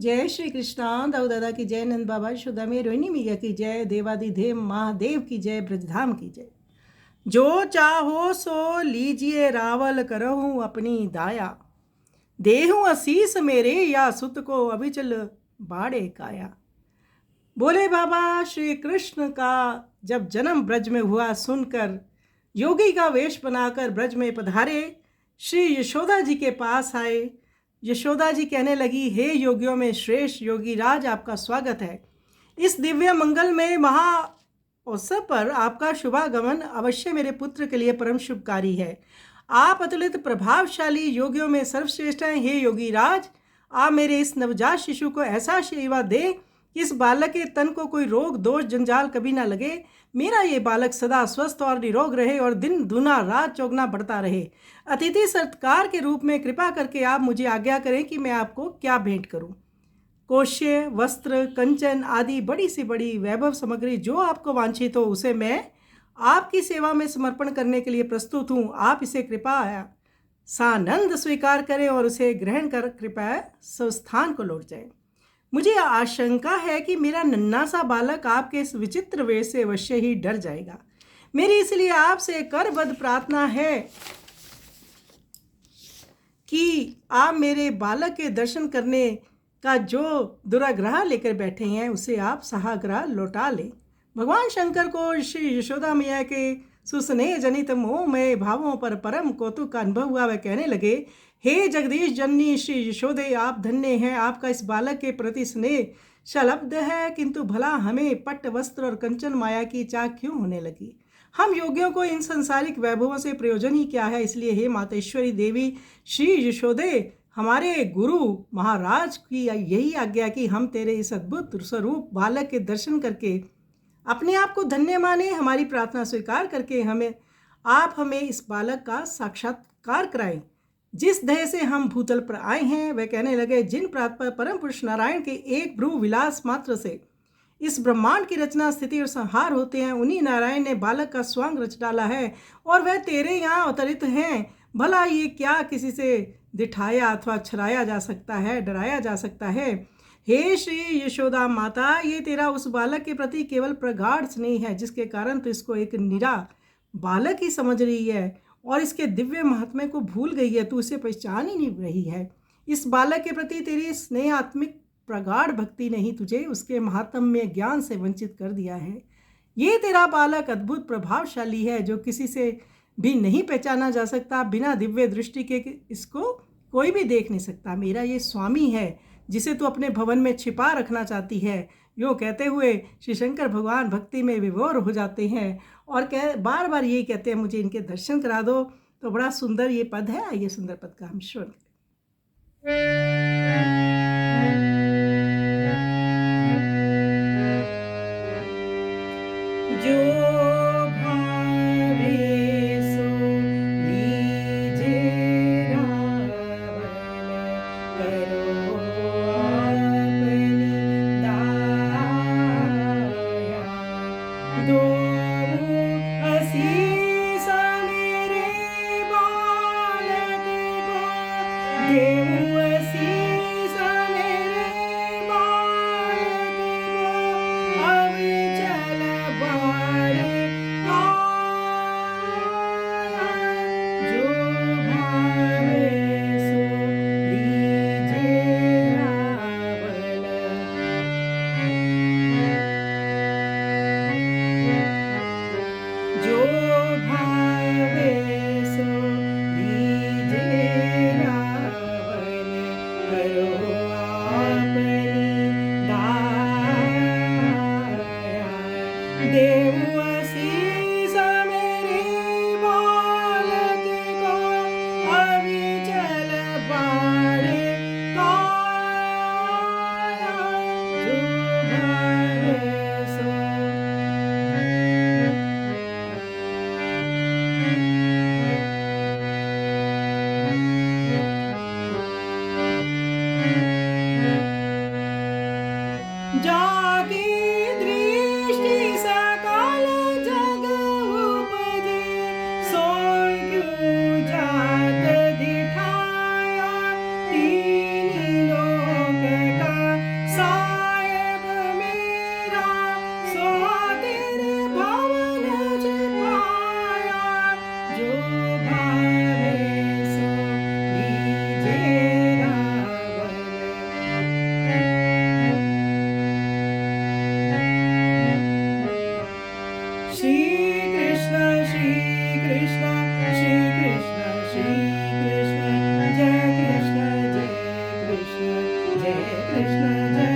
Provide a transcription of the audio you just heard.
जय श्री कृष्णा। दाऊ दादा की जय, नंद बाबा यशोदा में रोहिणी मैया की जय, देवादिदेव महादेव की जय, ब्रजधाम की जय। जो चाहो सो लीजिए रावल करहूँ अपनी दाया, देहूँ असीस मेरे या सुत को अभिचल बाड़े काया। बोले बाबा श्री कृष्ण का जब जन्म ब्रज में हुआ सुनकर योगी का वेश बनाकर ब्रज में पधारे, श्री यशोदा जी के पास आए। यशोदा जी कहने लगी, हे योगियों में श्रेष्ठ योगी राज, आपका स्वागत है। इस दिव्य मंगल में महा अवसर पर आपका शुभागमन अवश्य मेरे पुत्र के लिए परम शुभकारी है। आप अतुलित प्रभावशाली योगियों में सर्वश्रेष्ठ हैं। हे योगी राज, आप मेरे इस नवजात शिशु को ऐसा आशीर्वाद दें कि इस बालक के तन को कोई रोग दोष जंजाल कभी ना लगे। मेरा ये बालक सदा स्वस्थ और निरोग रहे और दिन दूना रात चौगुना बढ़ता रहे। अतिथि सत्कार के रूप में कृपा करके आप मुझे आज्ञा करें कि मैं आपको क्या भेंट करूं। कोश्य, वस्त्र, कंचन आदि बड़ी से बड़ी वैभव सामग्री जो आपको वांछित हो, उसे मैं आपकी सेवा में समर्पण करने के लिए प्रस्तुत हूँ। आप इसे कृपा सानंद स्वीकार करें और उसे ग्रहण कर कृपया स्वस्थान को लौट जाए। मुझे आशंका है कि मेरा नन्हा सा बालक आपके इस विचित्र वेश से अवश्य ही डर जाएगा। मेरी इसलिए आपसे करबद्ध प्रार्थना है कि आप मेरे बालक के दर्शन करने का जो दुराग्रह लेकर बैठे हैं उसे आप सहाग्रह लौटा लें। भगवान शंकर को श्री यशोदा मैया के सुस्नेह जनित मोहमय भावों पर परम कौतुक का अनुभव हुआ। वह कहने लगे, हे जगदीश जननी श्री यशोदे, आप धन्य हैं। आपका इस बालक के प्रति स्नेह शलब्ध है, किंतु भला हमें पट्ट वस्त्र और कंचन माया की चाह क्यों होने लगी? हम योगियों को इन संसारिक वैभवों से प्रयोजन ही क्या है? इसलिए हे मातेश्वरी देवी श्री यशोदे, हमारे गुरु महाराज की यही आज्ञा कि हम तेरे इस अद्भुत स्वरूप बालक के दर्शन करके अपने आप को धन्य माने। हमारी प्रार्थना स्वीकार करके आप हमें इस बालक का साक्षात्कार कराएं। जिस देह से हम भूतल पर आए हैं, वह कहने लगे, जिन प्रात पर परम पुरुष नारायण के एक भ्रू विलास मात्र से इस ब्रह्मांड की रचना, स्थिति और संहार होते हैं, उन्हीं नारायण ने बालक का स्वांग रच डाला है और वह तेरे यहाँ अवतरित हैं। भला ये क्या किसी से दिठाया अथवा छराया जा सकता है, डराया जा सकता है? हे श्री यशोदा माता, ये तेरा उस बालक के प्रति केवल प्रगाढ़ स्नेह है, जिसके कारण तो इसको एक निरा बालक ही समझ रही है और इसके दिव्य महात्म्य को भूल गई है। तू इसे पहचान ही नहीं रही है। इस बालक के प्रति तेरी स्नेहात्मिक प्रगाढ़ भक्ति ने ही तुझे उसके महात्म्य ज्ञान से वंचित कर दिया है। ये तेरा बालक अद्भुत प्रभावशाली है, जो किसी से भी नहीं पहचाना जा सकता। बिना दिव्य दृष्टि के इसको कोई भी देख नहीं सकता। मेरा ये स्वामी है, जिसे तू अपने भवन में छिपा रखना चाहती है। यूँ कहते हुए श्री शंकर भगवान भक्ति में विभोर हो जाते हैं और बार बार यही कहते हैं, मुझे इनके दर्शन करा दो। तो बड़ा सुंदर ये पद है। आइए सुंदर पद का हम श्रवण करें। जो भावे सो लीजे रावण करो अपनी दाया, दो असीस मेरे बालक को, देऊँ असीस मेरे बालक को, अब चल बाड़े काया। जो भावे सो लीजे रावण, जो भावे सो लीजे रावण, करो अपनी दाया, देऊँ असीस मेरे बालक को, अभी चल बाड़े काया। जो भावे सो जागी दृष्टि सकल जग उपजे, सोई क्यों जात दिठाया, तीन लोक का कृष्ण जय